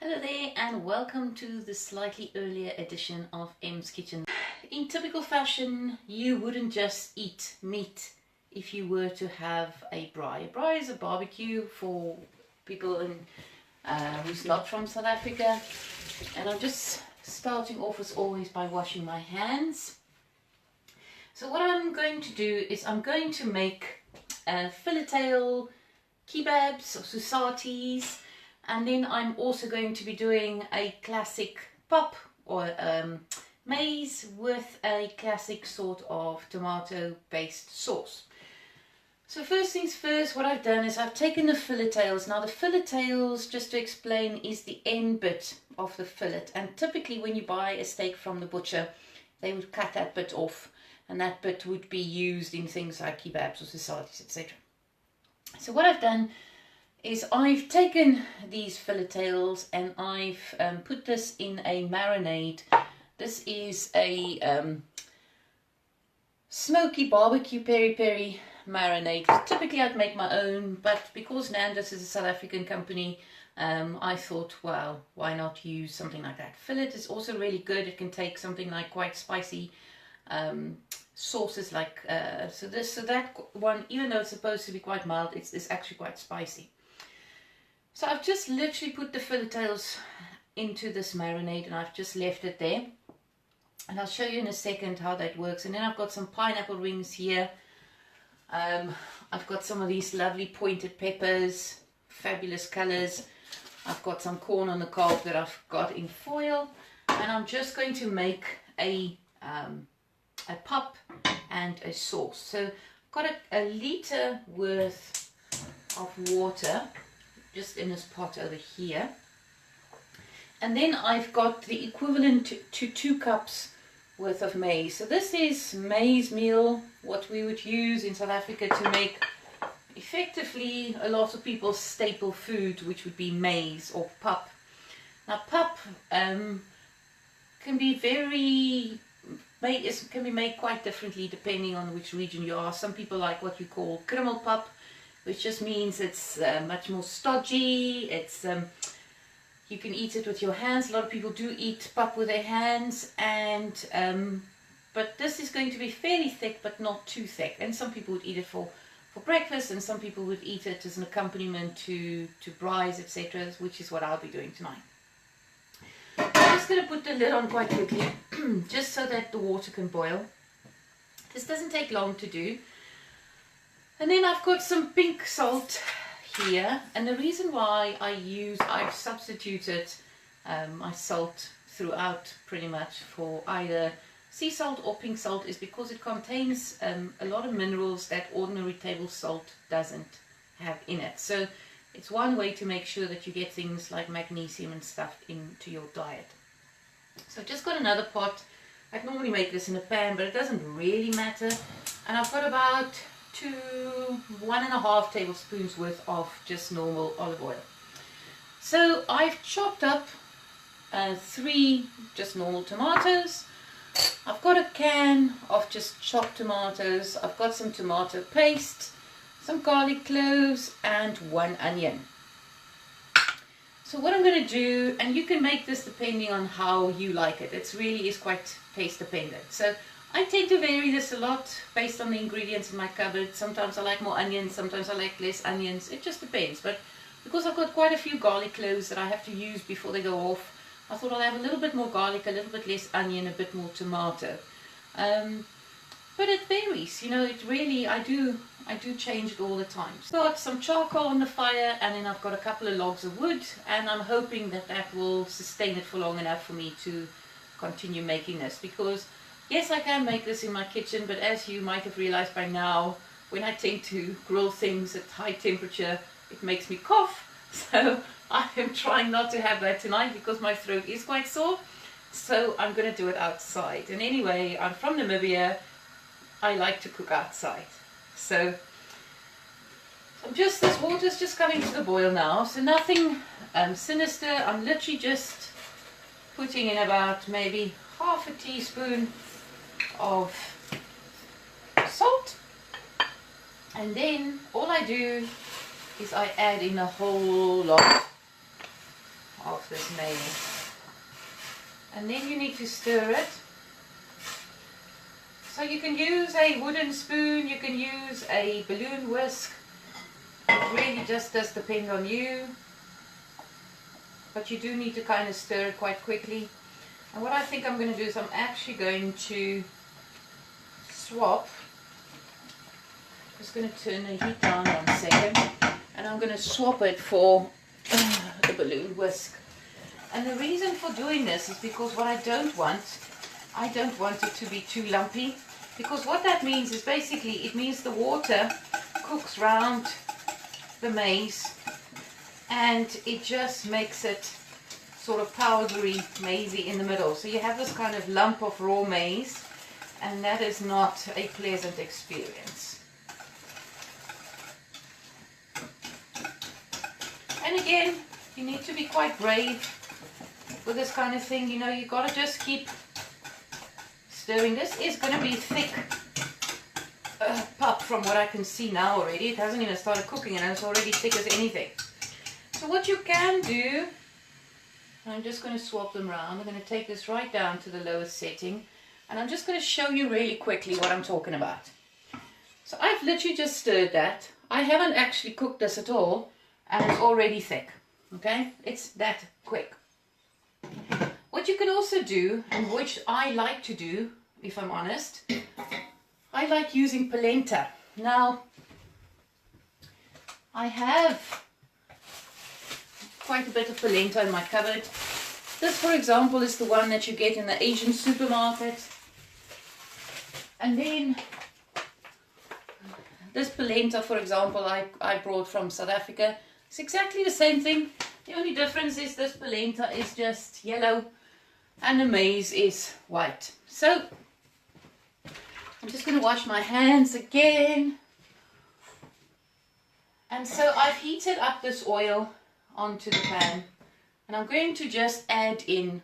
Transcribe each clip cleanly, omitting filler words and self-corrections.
Hello there and welcome to the slightly earlier edition of M's Kitchen. In typical fashion, you wouldn't just eat meat if you were to have a braai. A braai is a barbecue for people who's not from South Africa. And I'm just starting off as always by washing my hands. So what I'm going to do is I'm going to make fillet, kebabs or sosaties. And then I'm also going to be doing a classic pop or maize with a classic sort of tomato based sauce. So first things first, what I've done is I've taken the fillet tails. Now the fillet tails, just to explain, is the end bit of the fillet. And typically when you buy a steak from the butcher, they would cut that bit off. And that bit would be used in things like kebabs or sosaties, etc. So what I've done is I've taken these fillet tails and I've put this in a marinade. This is a smoky barbecue peri-peri marinade. Typically I'd make my own, but because Nando's is a South African company, I thought, well, why not use something like that. Fillet is also really good. It can take something like quite spicy sauces like, so that one, even though it's supposed to be quite mild, it's actually quite spicy. So I've just literally put the fillet tails into this marinade and I've just left it there. And I'll show you in a second how that works. And then I've got some pineapple rings here. I've got some of these lovely pointed peppers, fabulous colors. I've got some corn on the cob that I've got in foil. And I'm just going to make a pop and a sauce. So I've got a litre worth of water just in this pot over here, and then I've got the equivalent to 2 cups worth of maize. So this is maize meal, what we would use in South Africa to make effectively a lot of people's staple food, which would be maize or pap. Now pap can be made quite differently depending on which region you are. Some people like what you call krummelpap, which just means it's much more stodgy. It's you can eat it with your hands. A lot of people do eat pap with their hands, and but this is going to be fairly thick but not too thick. And some people would eat it for breakfast, and some people would eat it as an accompaniment to braais, etc., which is what I'll be doing tonight. I'm just going to put the lid on quite quickly just so that the water can boil. This doesn't take long to do. And then I've got some pink salt here, and the reason why I've substituted my salt throughout pretty much for either sea salt or pink salt is because it contains a lot of minerals that ordinary table salt doesn't have in it. So it's one way to make sure that you get things like magnesium and stuff into your diet. So I've just got another pot. I'd normally make this in a pan, but it doesn't really matter. And I've got about 1.5 tablespoons worth of just normal olive oil. So I've chopped up 3 just normal tomatoes. I've got a can of just chopped tomatoes. I've got some tomato paste, some garlic cloves, and 1 onion. So what I'm going to do, and you can make this depending on how you like it. It really is quite taste dependent. So I tend to vary this a lot based on the ingredients in my cupboard. Sometimes I like more onions, sometimes I like less onions. It just depends. But because I've got quite a few garlic cloves that I have to use before they go off, I thought I'll have a little bit more garlic, a little bit less onion, a bit more tomato. But it varies, you know, it really, I do change it all the time. So I've got some charcoal on the fire, and then I've got a couple of logs of wood, and I'm hoping that that will sustain it for long enough for me to continue making this, because yes, I can make this in my kitchen, but as you might have realized by now, when I tend to grill things at high temperature, it makes me cough. So I am trying not to have that tonight because my throat is quite sore. So I'm going to do it outside. And anyway, I'm from Namibia. I like to cook outside. So this water's just coming to the boil now. So nothing sinister. I'm literally just putting in about maybe half a teaspoon of salt, and then all I do is I add in a whole lot of this maize. And then you need to stir it. So you can use a wooden spoon, you can use a balloon whisk. It really just does depend on you. But you do need to kind of stir it quite quickly. And what I think I'm going to do is I'm actually going to swap. Just going to turn the heat down 1 second. And I'm going to swap it for the balloon whisk. And the reason for doing this is because what I don't want it to be too lumpy. Because what that means is basically, it means the water cooks round the maize and it just makes it sort of powdery, maisey in the middle. So you have this kind of lump of raw maize, and that is not a pleasant experience. And again, you need to be quite brave with this kind of thing. You know, you got to just keep stirring. This is going to be thick pup from what I can see now already. It hasn't even started cooking and it's already thick as anything. So what you can do, I'm just going to swap them around. I'm going to take this right down to the lowest setting, and I'm just going to show you really quickly what I'm talking about. So I've literally just stirred that. I haven't actually cooked this at all, and it's already thick. Okay, it's that quick. What you can also do, and which I like to do, if I'm honest, I like using polenta. Now, I have quite a bit of polenta in my cupboard. This, for example, is the one that you get in the Asian supermarket. And then this polenta, for example, I brought from South Africa. It's exactly the same thing. The only difference is this polenta is just yellow and the maize is white. So I'm just going to wash my hands again. And so I've heated up this oil onto the pan, and I'm going to just add in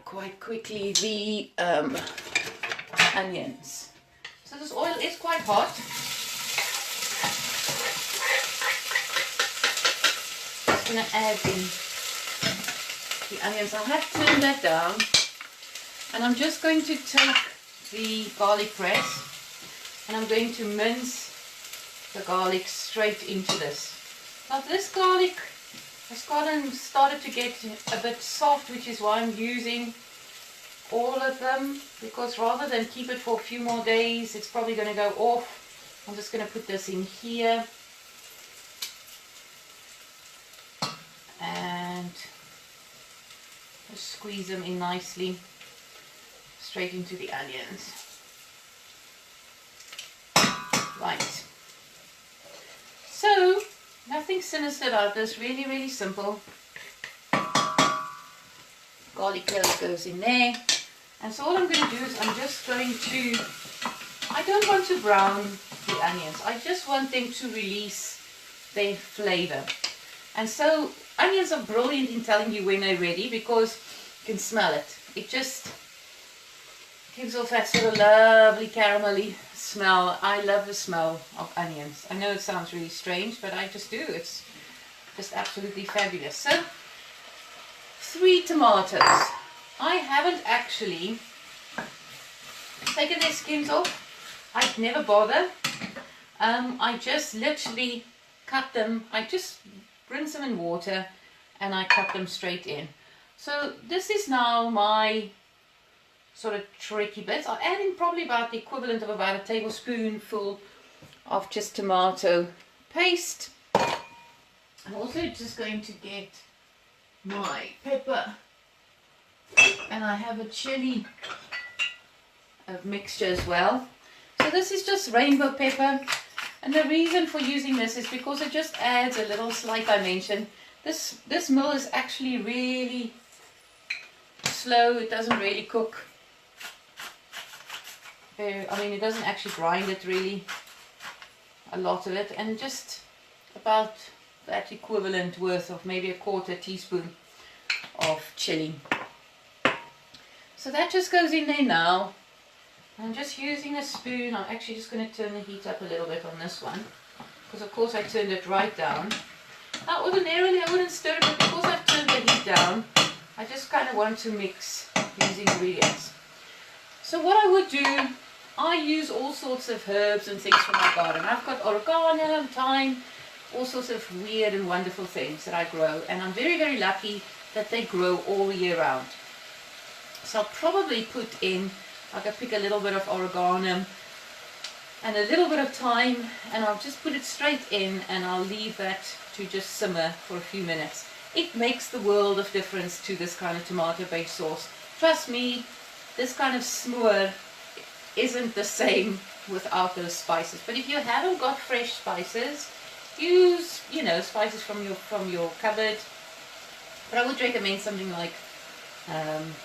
quite quickly the onions. So this oil is quite hot. Just going to add in the onions. I have turned that down, and I'm just going to take the garlic press and I'm going to mince the garlic straight into this. Now this garlic has started to get a bit soft, which is why I'm using all of them, because rather than keep it for a few more days, it's probably going to go off. I'm just going to put this in here and just squeeze them in nicely straight into the onions. Right. So nothing sinister about this, really, really simple. Garlic clove goes in there. And so all I'm going to do is I'm just going to, I don't want to brown the onions. I just want them to release their flavor. And so onions are brilliant in telling you when they're ready, because you can smell it. It just gives off that sort of lovely caramelly smell. I love the smell of onions. I know it sounds really strange, but I just do. It's just absolutely fabulous. So 3 tomatoes. I haven't actually taken their skins off. I'd never bother. I just literally cut them. I just rinse them in water and I cut them straight in. So this is now my sort of tricky bits. I'll add in probably about the equivalent of about a tablespoonful of just tomato paste. I'm also just going to get my pepper, and I have a chili mixture as well. So this is just rainbow pepper, and the reason for using this is because it just adds a little slight dimension. This mill is actually really slow. It doesn't really cook. I mean, it doesn't actually grind it really, a lot of it, and just about that equivalent worth of maybe a 1/4 teaspoon of chili. So that just goes in there now. I'm just using a spoon. I'm actually just going to turn the heat up a little bit on this one, because of course I turned it right down. Now ordinarily I wouldn't stir it, but because I've the heat down. I just kind of want to mix these ingredients. So what I would do, I use all sorts of herbs and things from my garden. I've got oregano, thyme, all sorts of weird and wonderful things that I grow, and I'm very, very lucky that they grow all year round. So I'll probably put in, I can pick a little bit of oregano and a little bit of thyme, and I'll just put it straight in, and I'll leave that to just simmer for a few minutes. It makes the world of difference to this kind of tomato based sauce. Trust me, this kind of smoor isn't the same without those spices. But if you haven't got fresh spices, use, you know, spices from your cupboard. But I would recommend something like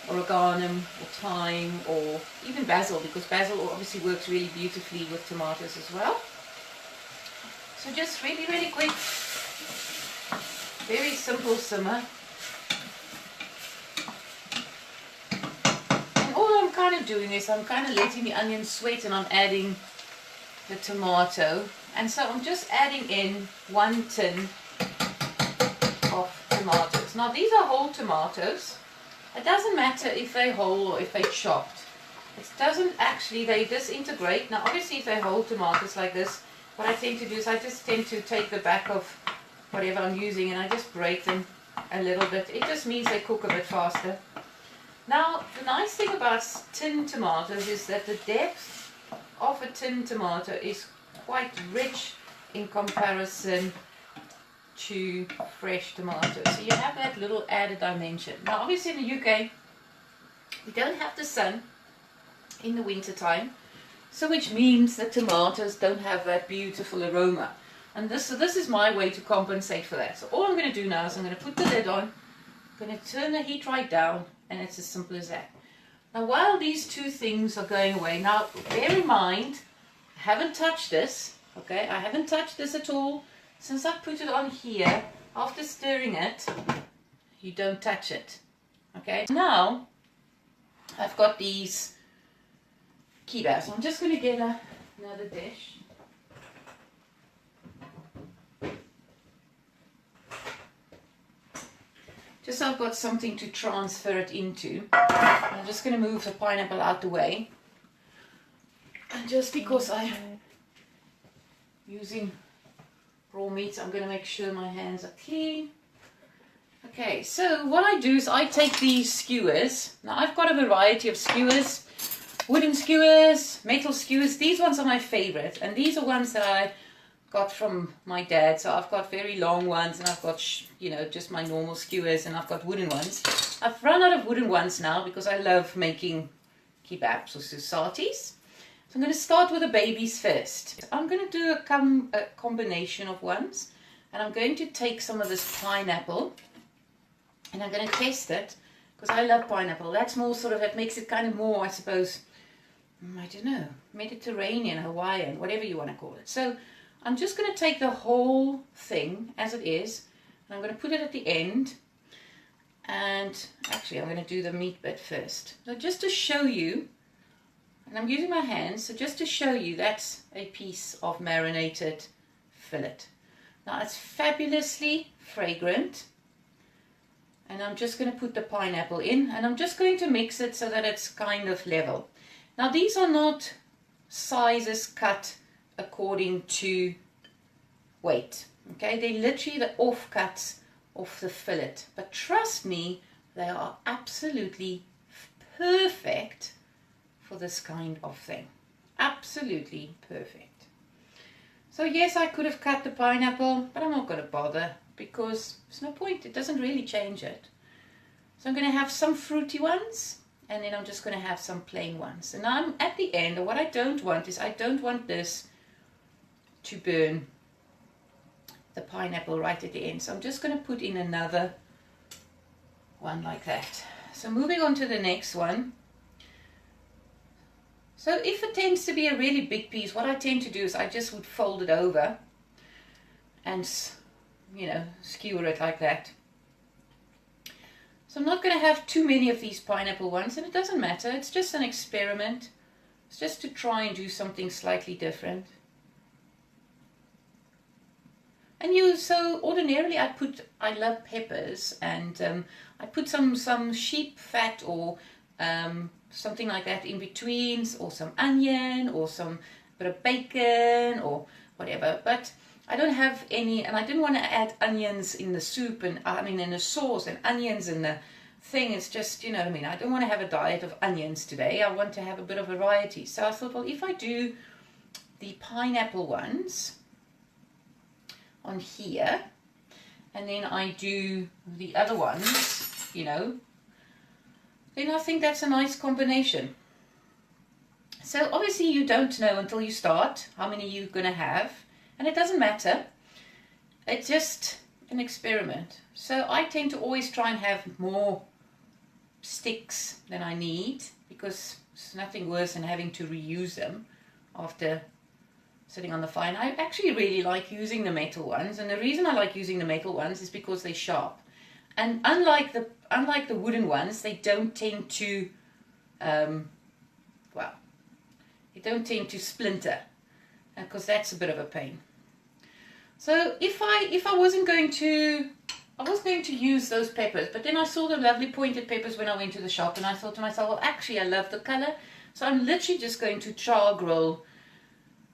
oregano or thyme, or even basil, because basil obviously works really beautifully with tomatoes as well. So just really, really quick, very simple simmer. And all I'm kind of doing is I'm kind of letting the onion sweat, and I'm adding the tomato. And so I'm just adding in 1 tin of tomatoes. Now these are whole tomatoes. It doesn't matter if they're whole or if they're chopped. It doesn't actually, they disintegrate. Now obviously if they're whole tomatoes like this, what I tend to do is I just tend to take the back of whatever I'm using and I just break them a little bit. It just means they cook a bit faster. Now the nice thing about tin tomatoes is that the depth of a tin tomato is quite rich in comparison to fresh tomatoes. So you have that little added dimension. Now obviously in the UK we don't have the sun in the winter time, so which means that tomatoes don't have that beautiful aroma. And this is my way to compensate for that. So all I'm going to do now is I'm going to put the lid on, I'm going to turn the heat right down, and it's as simple as that. Now while these two things are going away, now bear in mind, I haven't touched this, okay? I haven't touched this at all. Since I put it on here, after stirring it, you don't touch it, okay? Now, I've got these kebabs. I'm just going to get another dish. Just so I've got something to transfer it into. I'm just going to move the pineapple out the way. And just because I'm using raw meat, I'm going to make sure my hands are clean. Okay, so what I do is I take these skewers. Now I've got a variety of skewers. Wooden skewers, metal skewers. These ones are my favorite, and these are ones that I got from my dad. So I've got very long ones, and I've got, you know, just my normal skewers, and I've got wooden ones. I've run out of wooden ones now because I love making kebabs or sosaties. So I'm going to start with the babies first. I'm going to do a combination of ones, and I'm going to take some of this pineapple, and I'm going to taste it because I love pineapple. That's more sort of, it makes it kind of more, I suppose, I don't know, Mediterranean, Hawaiian, whatever you want to call it. So I'm just going to take the whole thing as it is, and I'm going to put it at the end. And actually I'm going to do the meat bit first. So just to show you, and I'm using my hands, so just to show you, that's a piece of marinated fillet. Now it's fabulously fragrant. And I'm just going to put the pineapple in, and I'm just going to mix it so that it's kind of level. Now these are not sizes cut according to weight, okay? They're literally the offcuts of the fillet. But trust me, they are absolutely perfect for this kind of thing. Absolutely perfect. So yes, I could have cut the pineapple, but I'm not going to bother because there's no point. It doesn't really change it. So I'm going to have some fruity ones, and then I'm just going to have some plain ones. And I'm at the end, and what I don't want is I don't want this to burn the pineapple right at the end. So I'm just going to put in another one like that. So moving on to the next one. So if it tends to be a really big piece, what I tend to do is I just would fold it over and, you know, skewer it like that. So I'm not going to have too many of these pineapple ones, and it doesn't matter. It's just an experiment. It's just to try and do something slightly different. And so ordinarily I love peppers, and I put some sheep fat or something like that in between, or some onion or some bit of bacon or whatever. But I don't have any, and I didn't want to add onions in the soup, and I mean in the sauce, and onions in the thing. It's just, you know what I mean, I don't want to have a diet of onions today. I want to have a bit of variety. So I thought, well, if I do the pineapple ones on here, and then I do the other ones, you know, then I think that's a nice combination. So obviously you don't know until you start how many you're going to have, and it doesn't matter. It's just an experiment. So I tend to always try and have more sticks than I need, because it's nothing worse than having to reuse them after sitting on the fire. And I actually really like using the metal ones, and the reason I like using the metal ones is because they're sharp. And unlike the wooden ones, they don't tend to, well, they don't tend to splinter, because that's a bit of a pain. So if I wasn't going to, I was going to use those peppers, but then I saw the lovely pointed peppers when I went to the shop, and I thought to myself, well, actually I love the color, so I'm literally just going to char grill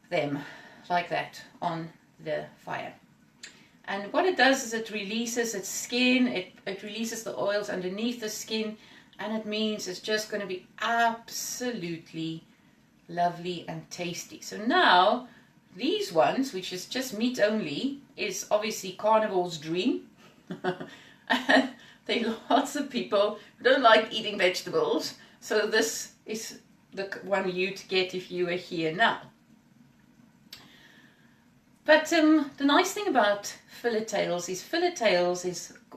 them like that on the fire. And what it does is it releases its skin, it releases the oils underneath the skin, and it means it's just going to be absolutely lovely and tasty. So now these ones, which is just meat only, is obviously carnivore's dream. And there are lots of people who don't like eating vegetables, so this is the one you'd get if you were here now. But the nice thing about fillet tails is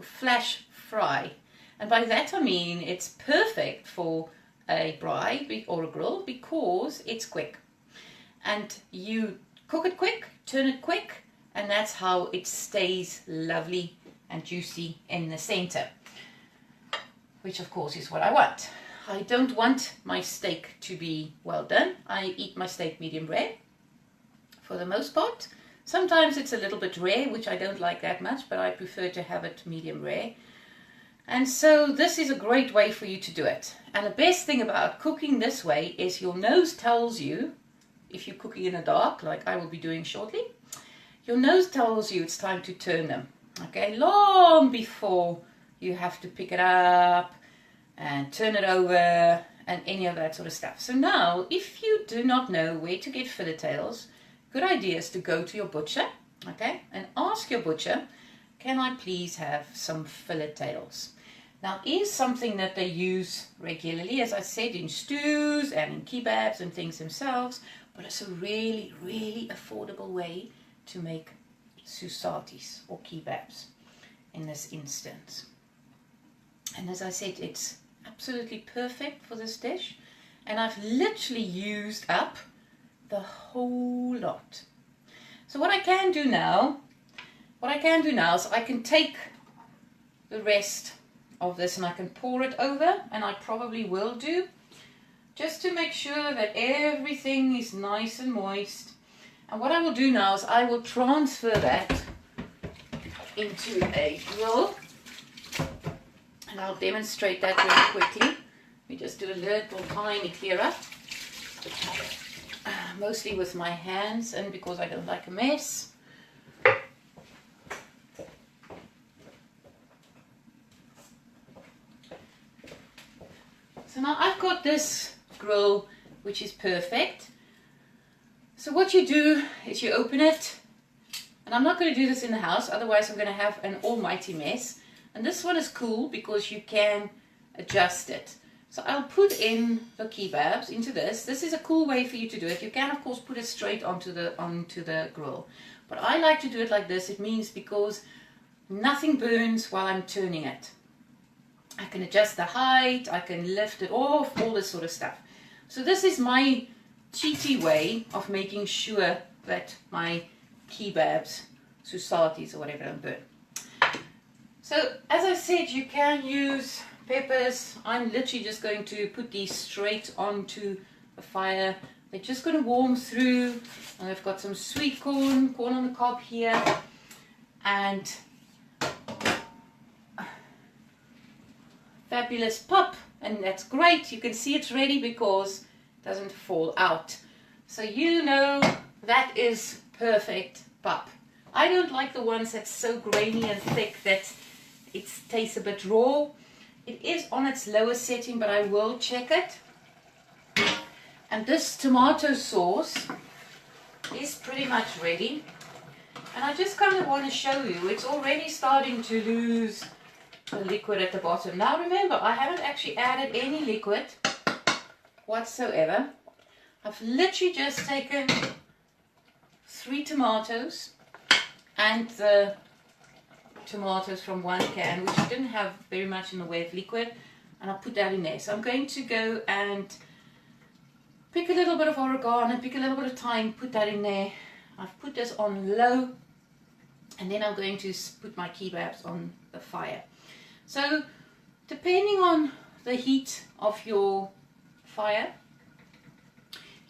flash fry, and by that I mean it's perfect for a braai or a grill because it's quick, and you cook it quick, turn it quick, and that's how it stays lovely and juicy in the center, which of course is what I want. I don't want my steak to be well done. I eat my steak medium rare for the most part. Sometimes it's a little bit rare, which I don't like that much, but I prefer to have it medium rare. And so this is a great way for you to do it. And the best thing about cooking this way is your nose tells you, if you're cooking in the dark, like I will be doing shortly, your nose tells you it's time to turn them. Okay, long before you have to pick it up and turn it over and any of that sort of stuff. So now, if you do not know where to get fillet tails, good idea is to go to your butcher, okay, and ask your butcher, can I please have some fillet tails? Now, it is something that they use regularly, as I said, in stews and in kebabs and things themselves, but it's a really, really affordable way to make sosaties or kebabs in this instance. And as I said, it's absolutely perfect for this dish, and I've literally used up the whole lot. So what I can do now is I can take the rest of this and I can pour it over, and I probably will do, just to make sure that everything is nice and moist. And what I will do now is I will transfer that into a grill, and I'll demonstrate that very quickly. Let me just do a little tiny clear up, mostly with my hands, and because I don't like a mess. So now I've got this grill, which is perfect. So what you do is you open it, and I'm not going to do this in the house, otherwise I'm going to have an almighty mess. And this one is cool because you can adjust it. So I'll put in the kebabs into this. This is a cool way for you to do it. You can of course put it straight onto the grill, but I like to do it like this. It means because nothing burns while I'm turning it. I can adjust the height, I can lift it off, all this sort of stuff. So this is my cheaty way of making sure that my kebabs, sosaties or whatever, don't burn. So as I said, you can use peppers. I'm literally just going to put these straight onto the fire. They're just going to warm through, and I've got some sweet corn on the cob here. and fabulous pop, and that's great. You can see it's ready because it doesn't fall out. So you know that is perfect pop. I don't like the ones that's so grainy and thick that it tastes a bit raw. It is on its lower setting, but I will check it. And this tomato sauce is pretty much ready. And I just kind of want to show you, it's already starting to lose the liquid at the bottom. Now remember, I haven't actually added any liquid whatsoever. I've literally just taken 3 tomatoes and the tomatoes from 1 can, which didn't have very much in the way of liquid, and I'll put that in there. So I'm going to go and pick a little bit of oregano, pick a little bit of thyme, put that in there. I've put this on low, and then I'm going to put my kebabs on the fire. So depending on the heat of your fire,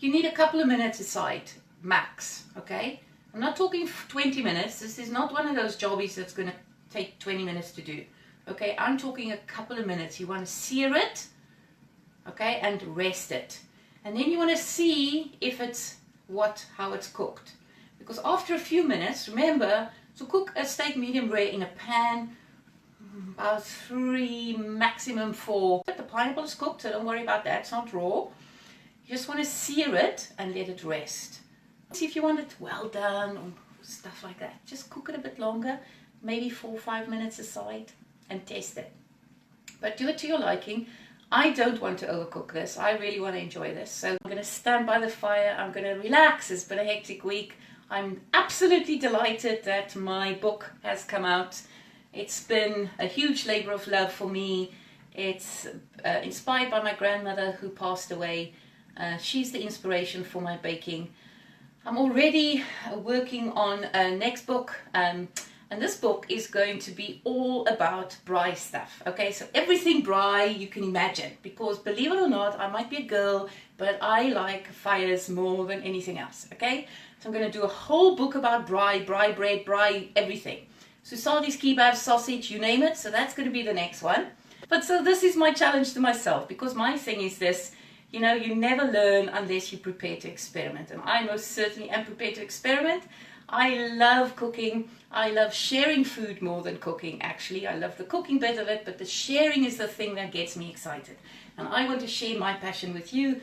you need a couple of minutes aside, max, okay? I'm not talking 20 minutes. This is not one of those jobbies that's going to take 20 minutes to do, okay? I'm talking a couple of minutes. You want to sear it, okay, and rest it. And then you want to see if it's how it's cooked. Because after a few minutes, remember, to cook a steak medium rare in a pan, about 3, maximum 4. But the pineapple is cooked, so don't worry about that, it's not raw. You just want to sear it and let it rest. See if you want it well done or stuff like that. Just cook it a bit longer, maybe 4 or 5 minutes aside, and taste it. But do it to your liking. I don't want to overcook this. I really want to enjoy this. So I'm going to stand by the fire. I'm going to relax. It's been a hectic week. I'm absolutely delighted that my book has come out. It's been a huge labor of love for me. It's inspired by my grandmother who passed away. She's the inspiration for my baking. I'm already working on a next book. And this book is going to be all about braai stuff. Okay, so everything braai you can imagine. Because believe it or not, I might be a girl, but I like fires more than anything else. Okay, so I'm going to do a whole book about braai, braai bread, braai everything. Sosaties, kebabs, sausage, you name it. So that's going to be the next one. But so this is my challenge to myself, because my thing is this. You know, you never learn unless you prepare to experiment. And I most certainly am prepared to experiment. I love cooking. I love sharing food more than cooking, actually. I love the cooking bit of it, but the sharing is the thing that gets me excited. And I want to share my passion with you.